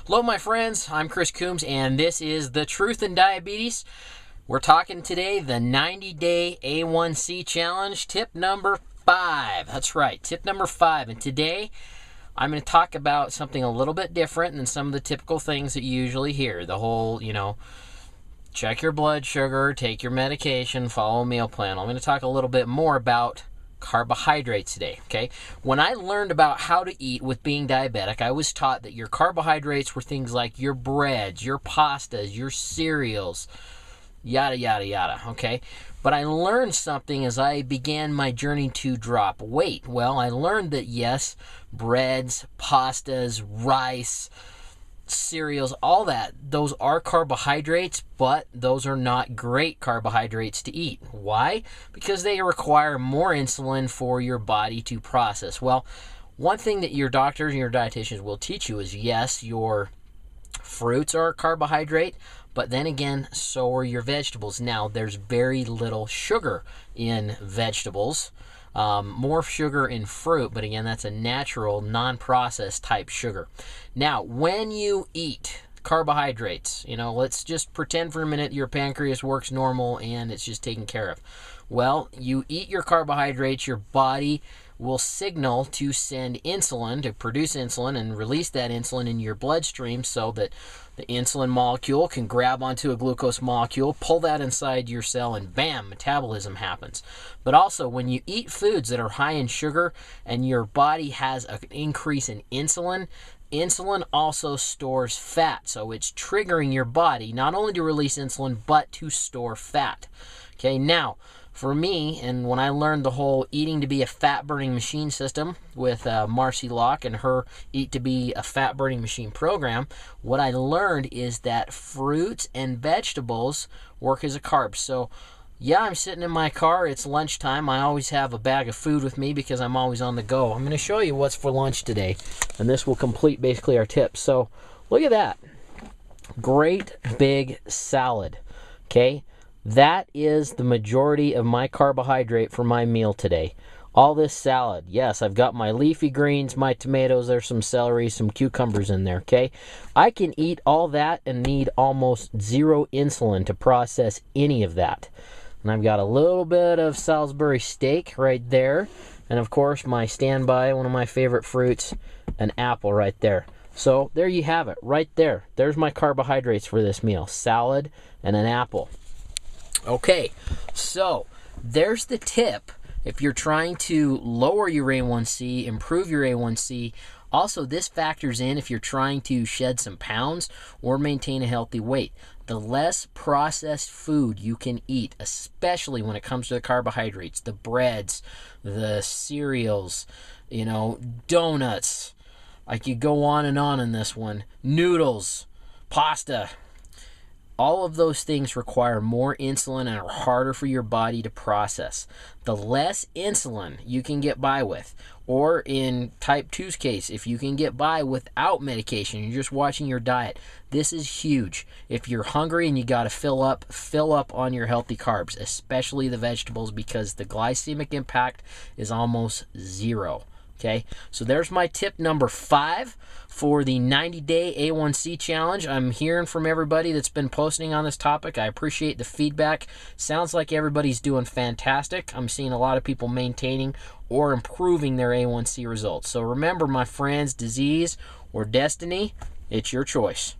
Hello, my friends. I'm Chris Coombs, and this is The Truth in Diabetes. We're talking today the 90-day A1C challenge, tip number 5. That's right, tip number 5. And today, I'm going to talk about something a little bit different than some of the typical things that you usually hear. The whole, check your blood sugar, take your medication, follow a meal plan. I'm going to talk a little bit more about carbohydrates today, okay? When I learned about how to eat with being diabetic, I was taught that your carbohydrates were things like your breads, your pastas, your cereals, yada, yada, yada, okay? But I learned something as I began my journey to drop weight. Well, I learned that yes, breads, pastas, rice, cereals, all that, those are carbohydrates, but those are not great carbohydrates to eat. Why? Because they require more insulin for your body to process. Well, one thing that your doctors and your dietitians will teach you is yes, your fruits are a carbohydrate, but then again, so are your vegetables. Now, there's very little sugar in vegetables. More sugar in fruit, but again, that's a natural, non-processed type sugar. Now, when you eat carbohydrates, let's just pretend for a minute your pancreas works normal and it's just taken care of. Well, you eat your carbohydrates, your body will signal to send insulin, to produce insulin and release that insulin in your bloodstream so that the insulin molecule can grab onto a glucose molecule, pull that inside your cell, and bam, metabolism happens. But also, when you eat foods that are high in sugar and your body has an increase in insulin, insulin also stores fat. So it's triggering your body not only to release insulin, but to store fat. Okay, now, for me, and when I learned the whole eating to be a fat-burning machine system with Marcy Locke and her Eat to Be a Fat-Burning Machine program, what I learned is that fruits and vegetables work as a carb. So, yeah, I'm sitting in my car. It's lunchtime. I always have a bag of food with me because I'm always on the go. I'm going to show you what's for lunch today, and this will complete basically our tips. So, look at that. Great big salad, okay? That is the majority of my carbohydrate for my meal today. All this salad. Yes, I've got my leafy greens, my tomatoes, there's some celery, some cucumbers in there, okay? I can eat all that and need almost zero insulin to process any of that. And I've got a little bit of Salisbury steak right there. And of course, my standby, one of my favorite fruits, an apple right there. So there you have it, right there. There's my carbohydrates for this meal. Salad and an apple. Okay, so there's the tip if you're trying to lower your A1C, improve your A1C. Also, this factors in if you're trying to shed some pounds or maintain a healthy weight. The less processed food you can eat, especially when it comes to the carbohydrates, the breads, the cereals, donuts. I could go on and on in this one. Noodles, pasta. All of those things require more insulin and are harder for your body to process. The less insulin you can get by with, or in type 2's case, if you can get by without medication, you're just watching your diet, this is huge. If you're hungry and you got to fill up on your healthy carbs, especially the vegetables, because the glycemic impact is almost zero. Okay, so there's my tip number 5 for the 90-day A1C challenge. I'm hearing from everybody that's been posting on this topic. I appreciate the feedback. Sounds like everybody's doing fantastic. I'm seeing a lot of people maintaining or improving their A1C results. So remember, my friends, disease or destiny, it's your choice.